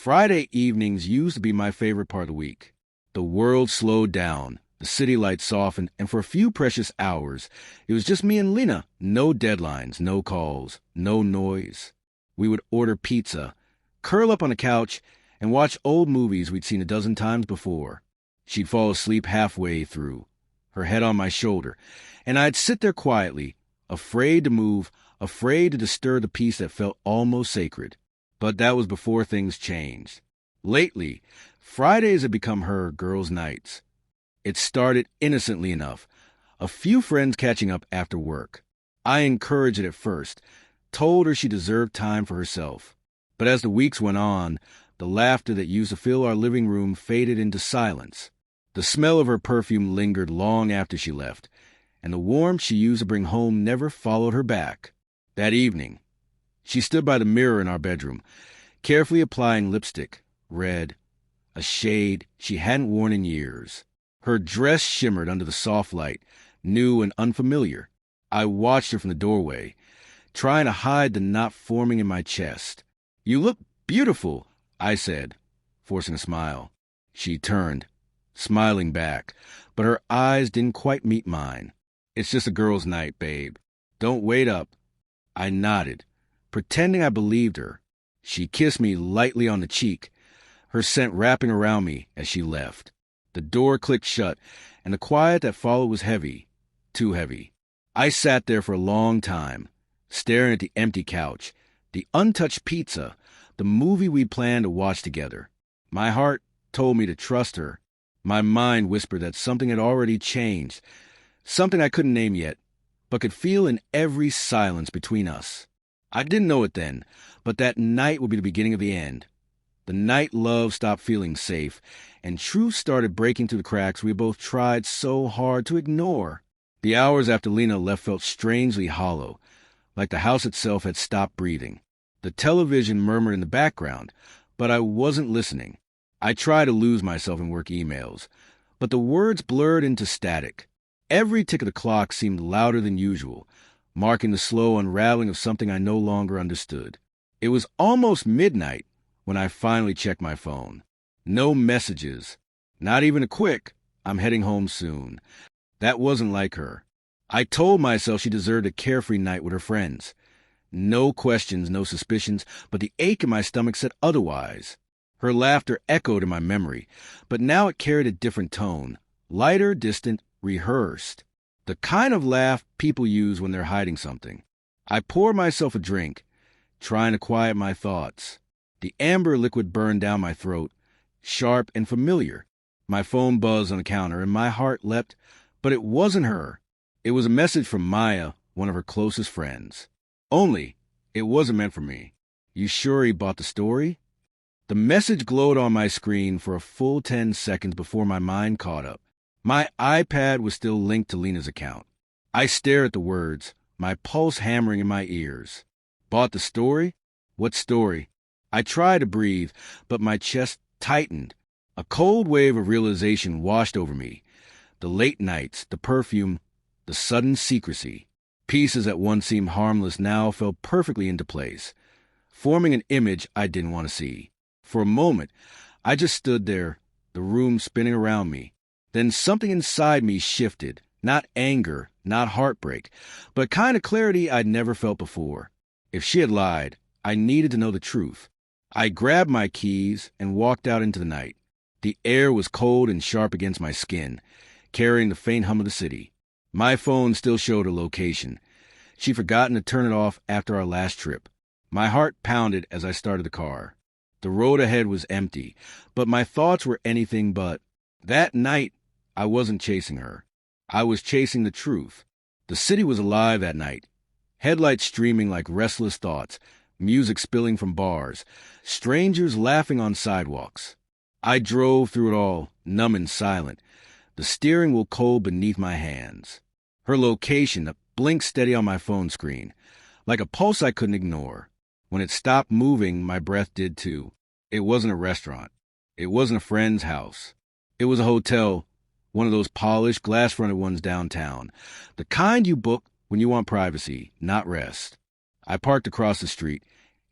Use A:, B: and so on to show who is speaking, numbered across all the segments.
A: Friday evenings used to be my favorite part of the week. The world slowed down, the city lights softened, and for a few precious hours, it was just me and Lena. No deadlines, no calls, no noise. We would order pizza, curl up on the couch, and watch old movies we'd seen a dozen times before. She'd fall asleep halfway through, her head on my shoulder, and I'd sit there quietly, afraid to move, afraid to disturb the peace that felt almost sacred. But that was before things changed. Lately, Fridays had become her girls' nights. It started innocently enough, a few friends catching up after work. I encouraged it at first, told her she deserved time for herself. But as the weeks went on, the laughter that used to fill our living room faded into silence. The smell of her perfume lingered long after she left, and the warmth she used to bring home never followed her back. That evening, she stood by the mirror in our bedroom, carefully applying lipstick, red, a shade she hadn't worn in years. Her dress shimmered under the soft light, new and unfamiliar. I watched her from the doorway, trying to hide the knot forming in my chest. "You look beautiful," I said, forcing a smile. She turned, smiling back, but her eyes didn't quite meet mine. "It's just a girl's night, babe. Don't wait up." I nodded, pretending I believed her. She kissed me lightly on the cheek, her scent wrapping around me as she left. The door clicked shut, and the quiet that followed was heavy, too heavy. I sat there for a long time, staring at the empty couch, the untouched pizza, the movie we'd planned to watch together. My heart told me to trust her. My mind whispered that something had already changed, something I couldn't name yet, but could feel in every silence between us. I didn't know it then, but that night would be the beginning of the end. The night love stopped feeling safe, and truth started breaking through the cracks we both tried so hard to ignore. The hours after Lena left felt strangely hollow, like the house itself had stopped breathing. The television murmured in the background, but I wasn't listening. I tried to lose myself in work emails, but the words blurred into static. Every tick of the clock seemed louder than usual, marking the slow unraveling of something I no longer understood. It was almost midnight when I finally checked my phone. No messages, not even a quick, "I'm heading home soon." That wasn't like her. I told myself she deserved a carefree night with her friends. No questions, no suspicions, but the ache in my stomach said otherwise. Her laughter echoed in my memory, but now it carried a different tone, lighter, distant, rehearsed. The kind of laugh people use when they're hiding something. I poured myself a drink, trying to quiet my thoughts. The amber liquid burned down my throat, sharp and familiar. My phone buzzed on the counter, and my heart leapt, but it wasn't her. It was a message from Maya, one of her closest friends. Only, it wasn't meant for me. "You sure he bought the story?" The message glowed on my screen for a full 10 seconds before my mind caught up. My iPad was still linked to Lena's account. I stared at the words, my pulse hammering in my ears. "Bought the story? What story?" I tried to breathe, but my chest tightened. A cold wave of realization washed over me. The late nights, the perfume, the sudden secrecy. Pieces that once seemed harmless now fell perfectly into place, forming an image I didn't want to see. For a moment, I just stood there, the room spinning around me. Then something inside me shifted, not anger, not heartbreak, but a kind of clarity I'd never felt before. If she had lied, I needed to know the truth. I grabbed my keys and walked out into the night. The air was cold and sharp against my skin, carrying the faint hum of the city. My phone still showed her location. She'd forgotten to turn it off after our last trip. My heart pounded as I started the car. The road ahead was empty, but my thoughts were anything but. That night, I wasn't chasing her. I was chasing the truth. The city was alive that night. Headlights streaming like restless thoughts, music spilling from bars, strangers laughing on sidewalks. I drove through it all, numb and silent, the steering wheel cold beneath my hands. Her location blinked steady on my phone screen, like a pulse I couldn't ignore. When it stopped moving, my breath did too. It wasn't a restaurant. It wasn't a friend's house. It was a hotel, one of those polished, glass-fronted ones downtown, the kind you book when you want privacy, not rest. I parked across the street,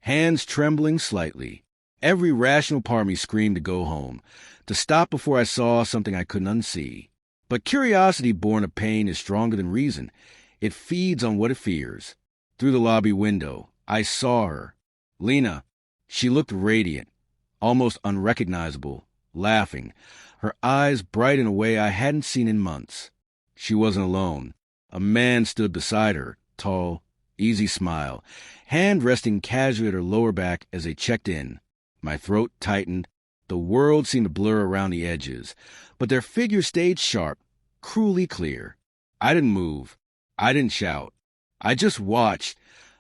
A: hands trembling slightly. Every rational part of me screamed to go home, to stop before I saw something I couldn't unsee. But curiosity born of pain is stronger than reason. It feeds on what it fears. Through the lobby window, I saw her. Lena. She looked radiant, almost unrecognizable, laughing, her eyes bright in a way I hadn't seen in months. She wasn't alone. A man stood beside her, tall, easy smile, hand resting casually at her lower back as they checked in. My throat tightened. The world seemed to blur around the edges, but their figures stayed sharp, cruelly clear. I didn't move. I didn't shout. I just watched,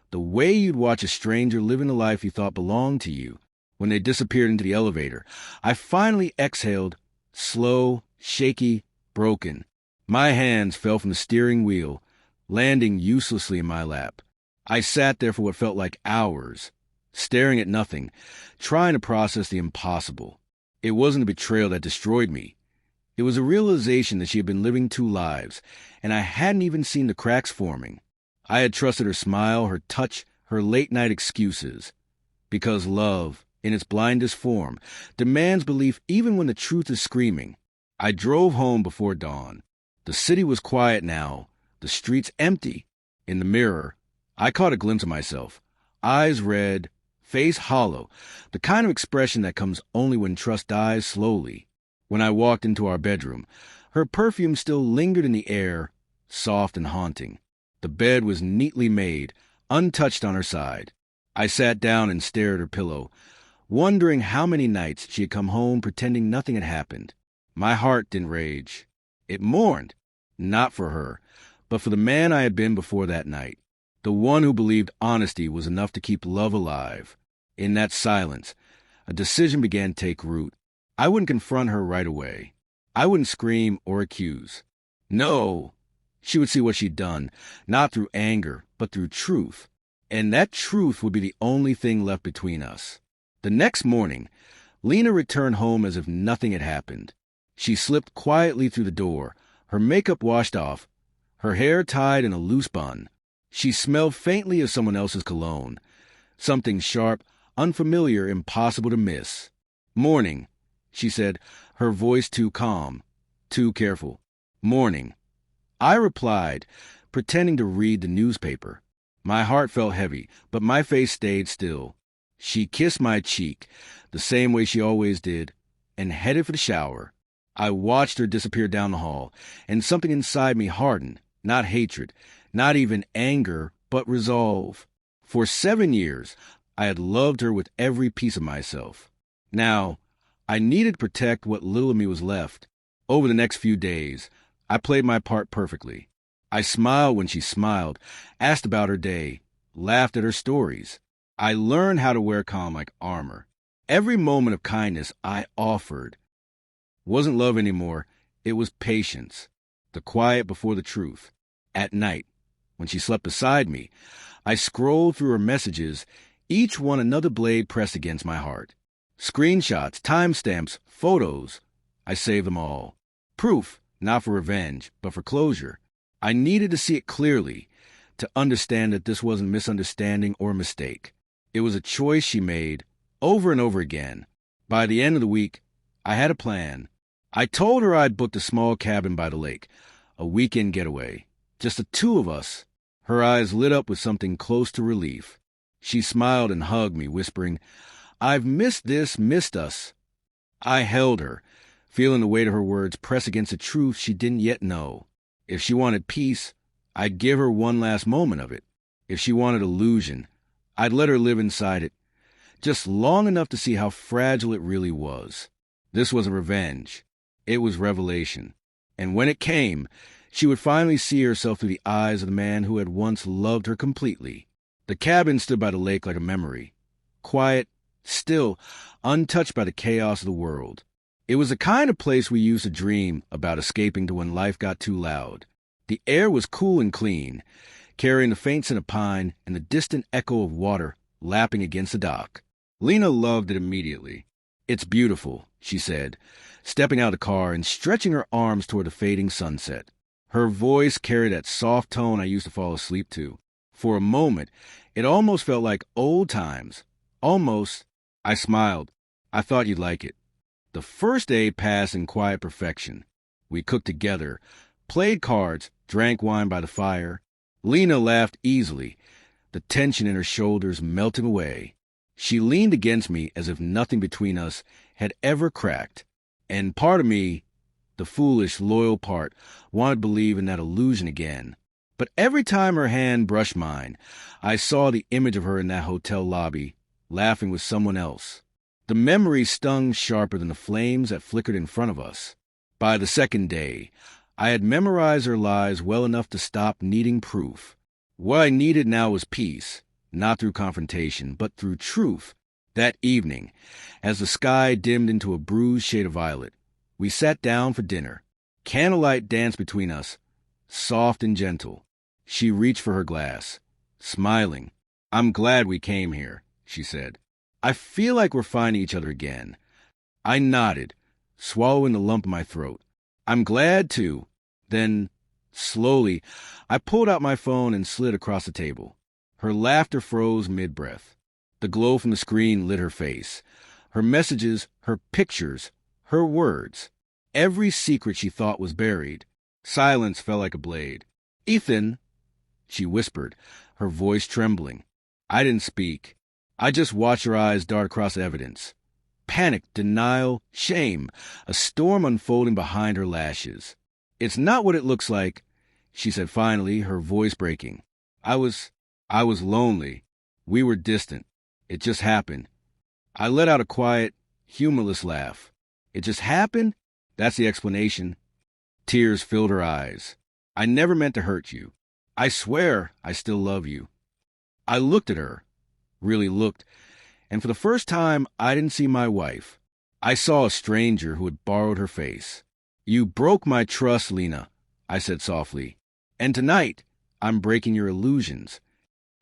A: the way you'd watch a stranger living a life you thought belonged to you. When they disappeared into the elevator, I finally exhaled, slow, shaky, broken. My hands fell from the steering wheel, landing uselessly in my lap. I sat there for what felt like hours, staring at nothing, trying to process the impossible. It wasn't a betrayal that destroyed me. It was a realization that she had been living two lives, and I hadn't even seen the cracks forming. I had trusted her smile, her touch, her late-night excuses. Because love, in its blindest form, demands belief even when the truth is screaming. I drove home before dawn. The city was quiet now, the streets empty. In the mirror, I caught a glimpse of myself. Eyes red, face hollow, the kind of expression that comes only when trust dies slowly. When I walked into our bedroom, her perfume still lingered in the air, soft and haunting. The bed was neatly made, untouched on her side. I sat down and stared at her pillow, wondering how many nights she had come home pretending nothing had happened. My heart didn't rage. It mourned, not for her, but for the man I had been before that night, the one who believed honesty was enough to keep love alive. In that silence, a decision began to take root. I wouldn't confront her right away. I wouldn't scream or accuse. No! She would see what she'd done, not through anger, but through truth. And that truth would be the only thing left between us. The next morning, Lena returned home as if nothing had happened. She slipped quietly through the door, her makeup washed off, her hair tied in a loose bun. She smelled faintly of someone else's cologne, something sharp, unfamiliar, impossible to miss. "Morning," she said, her voice too calm, too careful. "Morning." I replied, pretending to read the newspaper. My heart felt heavy, but my face stayed still. She kissed my cheek, the same way she always did, and headed for the shower. I watched her disappear down the hall, and something inside me hardened, not hatred, not even anger, but resolve. For 7 years, I had loved her with every piece of myself. Now, I needed to protect what little of me was left. Over the next few days, I played my part perfectly. I smiled when she smiled, asked about her day, laughed at her stories. I learned how to wear calm like armor. Every moment of kindness I offered. Wasn't love anymore, it was patience, the quiet before the truth. At night, when she slept beside me, I scrolled through her messages, each one another blade pressed against my heart. Screenshots, timestamps, photos. I saved them all. Proof, not for revenge, but for closure. I needed to see it clearly, to understand that this wasn't misunderstanding or mistake. It was a choice she made, over and over again. By the end of the week, I had a plan. I told her I'd booked a small cabin by the lake, a weekend getaway. Just the two of us. Her eyes lit up with something close to relief. She smiled and hugged me, whispering, "I've missed this, missed us." I held her, feeling the weight of her words press against a truth she didn't yet know. If she wanted peace, I'd give her one last moment of it. If she wanted illusion, I'd let her live inside it, just long enough to see how fragile it really was. This wasn't revenge. It was revelation. And when it came, she would finally see herself through the eyes of the man who had once loved her completely. The cabin stood by the lake like a memory. Quiet, still, untouched by the chaos of the world. It was the kind of place we used to dream about escaping to when life got too loud. The air was cool and clean, carrying the faint scent of pine and the distant echo of water lapping against the dock. Lena loved it immediately. "It's beautiful," she said, stepping out of the car and stretching her arms toward the fading sunset. Her voice carried that soft tone I used to fall asleep to. For a moment, it almost felt like old times. Almost. I smiled. I thought you'd like it. The first day passed in quiet perfection. We cooked together, played cards, drank wine by the fire. Lena laughed easily, the tension in her shoulders melting away. She leaned against me as if nothing between us had ever cracked. And part of me, the foolish, loyal part, wanted to believe in that illusion again. But every time her hand brushed mine, I saw the image of her in that hotel lobby, laughing with someone else. The memory stung sharper than the flames that flickered in front of us. By the second day, I had memorized her lies well enough to stop needing proof. What I needed now was peace, not through confrontation, but through truth. That evening, as the sky dimmed into a bruised shade of violet, we sat down for dinner. Candlelight danced between us, soft and gentle. She reached for her glass, smiling. "I'm glad we came here," she said. "I feel like we're finding each other again." I nodded, swallowing the lump in my throat. "I'm glad, too." Then, slowly, I pulled out my phone and slid across the table. Her laughter froze mid-breath. The glow from the screen lit her face. Her messages, her pictures, her words. Every secret she thought was buried. Silence fell like a blade. "Ethan," she whispered, her voice trembling. I didn't speak. I just watched her eyes dart across evidence. Panic, denial, shame, a storm unfolding behind her lashes. "It's not what it looks like," she said finally, her voice breaking. I was lonely. We were distant. It just happened." I let out a quiet, humorless laugh. "It just happened? That's the explanation." Tears filled her eyes. "I never meant to hurt you. I swear I still love you." I looked at her, really looked, and for the first time I didn't see my wife. I saw a stranger who had borrowed her face. "You broke my trust, Lena," I said softly. "And tonight, I'm breaking your illusions."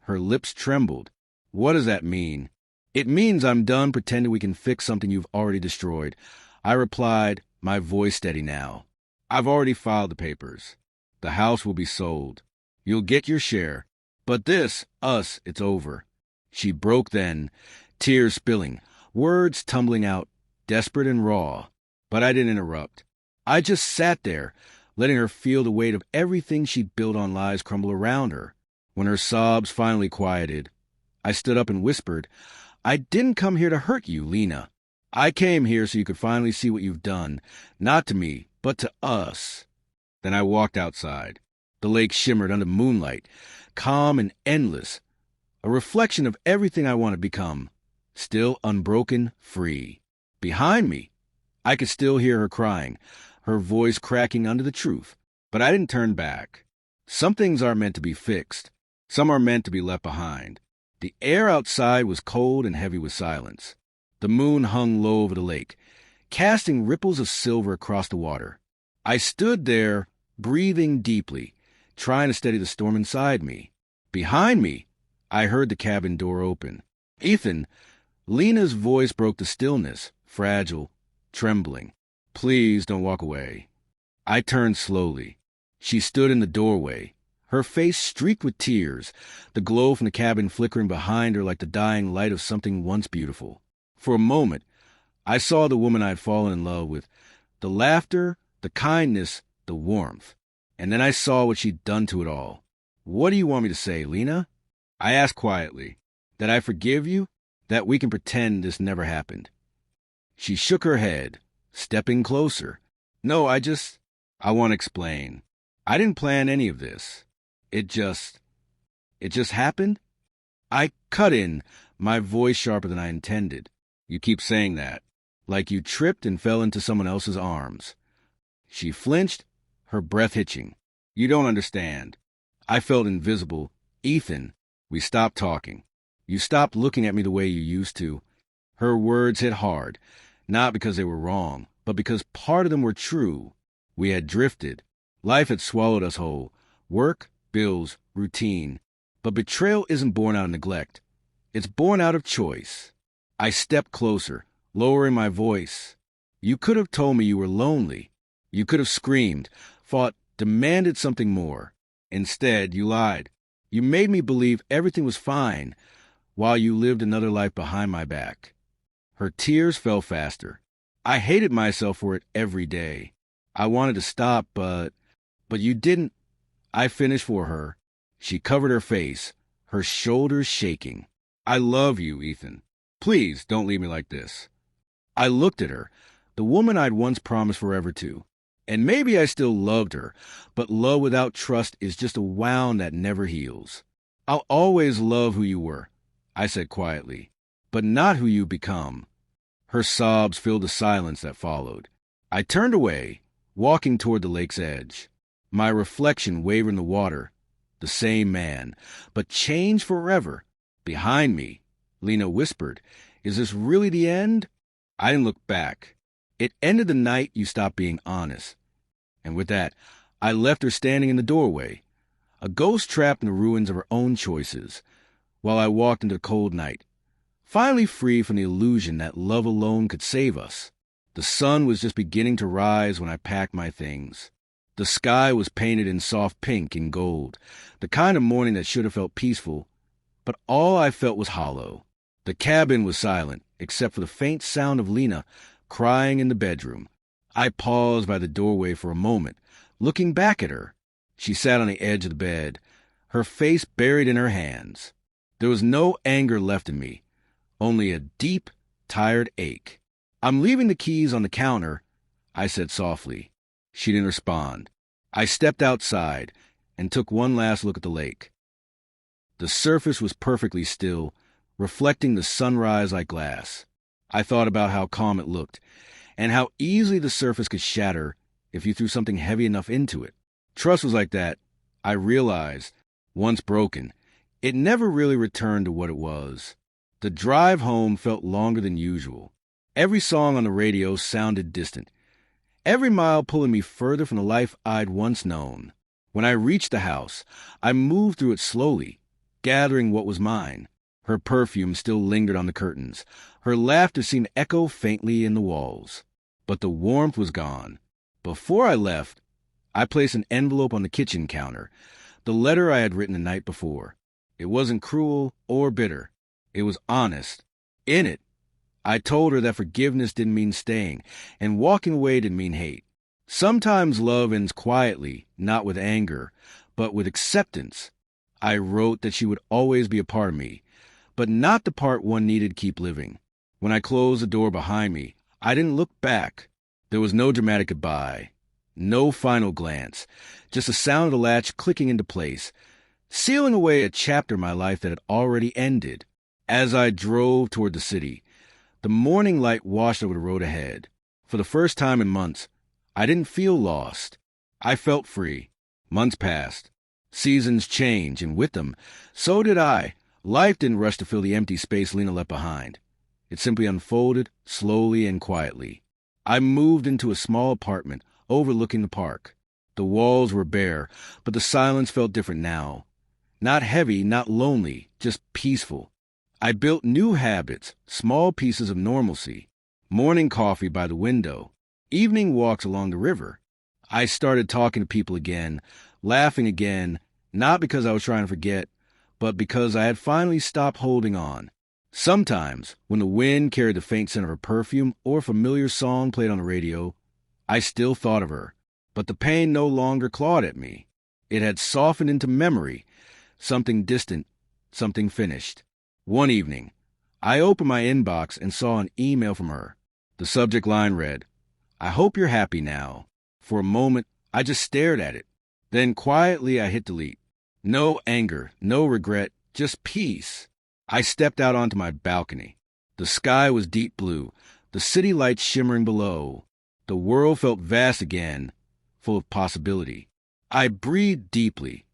A: Her lips trembled. "What does that mean?" "It means I'm done pretending we can fix something you've already destroyed," I replied, my voice steady now. "I've already filed the papers. The house will be sold. You'll get your share. But this, us, it's over." She broke then, tears spilling, words tumbling out, desperate and raw. But I didn't interrupt. I just sat there, letting her feel the weight of everything she'd built on lies crumble around her. When her sobs finally quieted, I stood up and whispered, "I didn't come here to hurt you, Lena. I came here so you could finally see what you've done, not to me, but to us." Then I walked outside. The lake shimmered under moonlight, calm and endless, a reflection of everything I want to become, still unbroken, free. Behind me, I could still hear her crying, her voice cracking under the truth, but I didn't turn back. Some things aren't meant to be fixed. Some are meant to be left behind. The air outside was cold and heavy with silence. The moon hung low over the lake, casting ripples of silver across the water. I stood there, breathing deeply, trying to steady the storm inside me. Behind me, I heard the cabin door open. "Ethan," Lena's voice broke the stillness, fragile, trembling. "Please don't walk away." I turned slowly. She stood in the doorway, her face streaked with tears, the glow from the cabin flickering behind her like the dying light of something once beautiful. For a moment, I saw the woman I had fallen in love with, the laughter, the kindness, the warmth. And then I saw what she'd done to it all. "What do you want me to say, Lena?" I asked quietly. "That I forgive you? That we can pretend this never happened?" She shook her head, stepping closer. "No, I want to explain. I didn't plan any of this. It just happened?" I cut in, my voice sharper than I intended. "You keep saying that, like you tripped and fell into someone else's arms." She flinched, her breath hitching. "You don't understand." I felt invisible. "Ethan," we stopped talking. "You stopped looking at me the way you used to." Her words hit hard, not because they were wrong, but because part of them were true. We had drifted. Life had swallowed us whole. Work, bills, routine. But betrayal isn't born out of neglect. It's born out of choice. I stepped closer, lowering my voice. "You could have told me you were lonely. You could have screamed, fought, demanded something more. Instead, you lied. You made me believe everything was fine while you lived another life behind my back." Her tears fell faster. I hated myself for it every day. I wanted to stop, but you didn't. I finished for her. She covered her face, her shoulders shaking. I love you, Ethan. Please don't leave me like this. I looked at her, the woman I'd once promised forever to. And maybe I still loved her, but love without trust is just a wound that never heals. I'll always love who you were, I said quietly, but not who you become. Her sobs filled the silence that followed. I turned away, walking toward the lake's edge. My reflection wavered in the water, the same man, but changed forever. Behind me, Lena whispered, "Is this really the end?" I didn't look back. It ended the night you stopped being honest. And with that, I left her standing in the doorway, a ghost trapped in the ruins of her own choices, while I walked into the cold night, finally free from the illusion that love alone could save us. The sun was just beginning to rise when I packed my things. The sky was painted in soft pink and gold, the kind of morning that should have felt peaceful, but all I felt was hollow. The cabin was silent, except for the faint sound of Lena crying in the bedroom. I paused by the doorway for a moment, looking back at her. She sat on the edge of the bed, her face buried in her hands. There was no anger left in me, only a deep, tired ache. "I'm leaving the keys on the counter," I said softly. She didn't respond. I stepped outside and took one last look at the lake. The surface was perfectly still, reflecting the sunrise like glass. I thought about how calm it looked, and how easily the surface could shatter if you threw something heavy enough into it. Trust was like that. I realized, once broken, it never really returned to what it was. The drive home felt longer than usual. Every song on the radio sounded distant, every mile pulling me further from the life I'd once known. When I reached the house, I moved through it slowly, gathering what was mine. Her perfume still lingered on the curtains. Her laughter seemed to echo faintly in the walls. But the warmth was gone. Before I left, I placed an envelope on the kitchen counter, the letter I had written the night before. It wasn't cruel or bitter. It was honest. In it, I told her that forgiveness didn't mean staying, and walking away didn't mean hate. Sometimes love ends quietly, not with anger, but with acceptance. I wrote that she would always be a part of me, but not the part one needed to keep living. When I closed the door behind me, I didn't look back. There was no dramatic goodbye, no final glance, just the sound of the latch clicking into place, sealing away a chapter of my life that had already ended. As I drove toward the city, the morning light washed over the road ahead. For the first time in months, I didn't feel lost. I felt free. Months passed. Seasons changed, and with them, so did I. Life didn't rush to fill the empty space Lena left behind. It simply unfolded, slowly and quietly. I moved into a small apartment overlooking the park. The walls were bare, but the silence felt different now. Not heavy, not lonely, just peaceful. I built new habits, small pieces of normalcy. Morning coffee by the window, evening walks along the river. I started talking to people again, laughing again, not because I was trying to forget, but because I had finally stopped holding on. Sometimes, when the wind carried the faint scent of her perfume or a familiar song played on the radio, I still thought of her, but the pain no longer clawed at me. It had softened into memory, something distant, something finished. One evening, I opened my inbox and saw an email from her. The subject line read, "I hope you're happy now." For a moment, I just stared at it. Then quietly I hit delete. No anger, no regret, just peace. I stepped out onto my balcony. The sky was deep blue, the city lights shimmering below. The world felt vast again, full of possibility. I breathed deeply,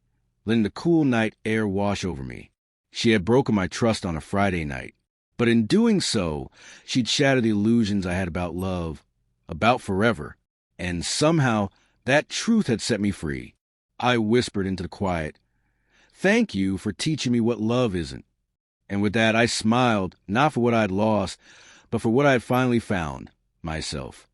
A: letting the cool night air wash over me. She had broken my trust on a Friday night, but in doing so, she'd shattered the illusions I had about love, about forever, and somehow that truth had set me free. I whispered into the quiet, "Thank you for teaching me what love isn't." And with that, I smiled, not for what I'd lost, but for what I had finally found, myself.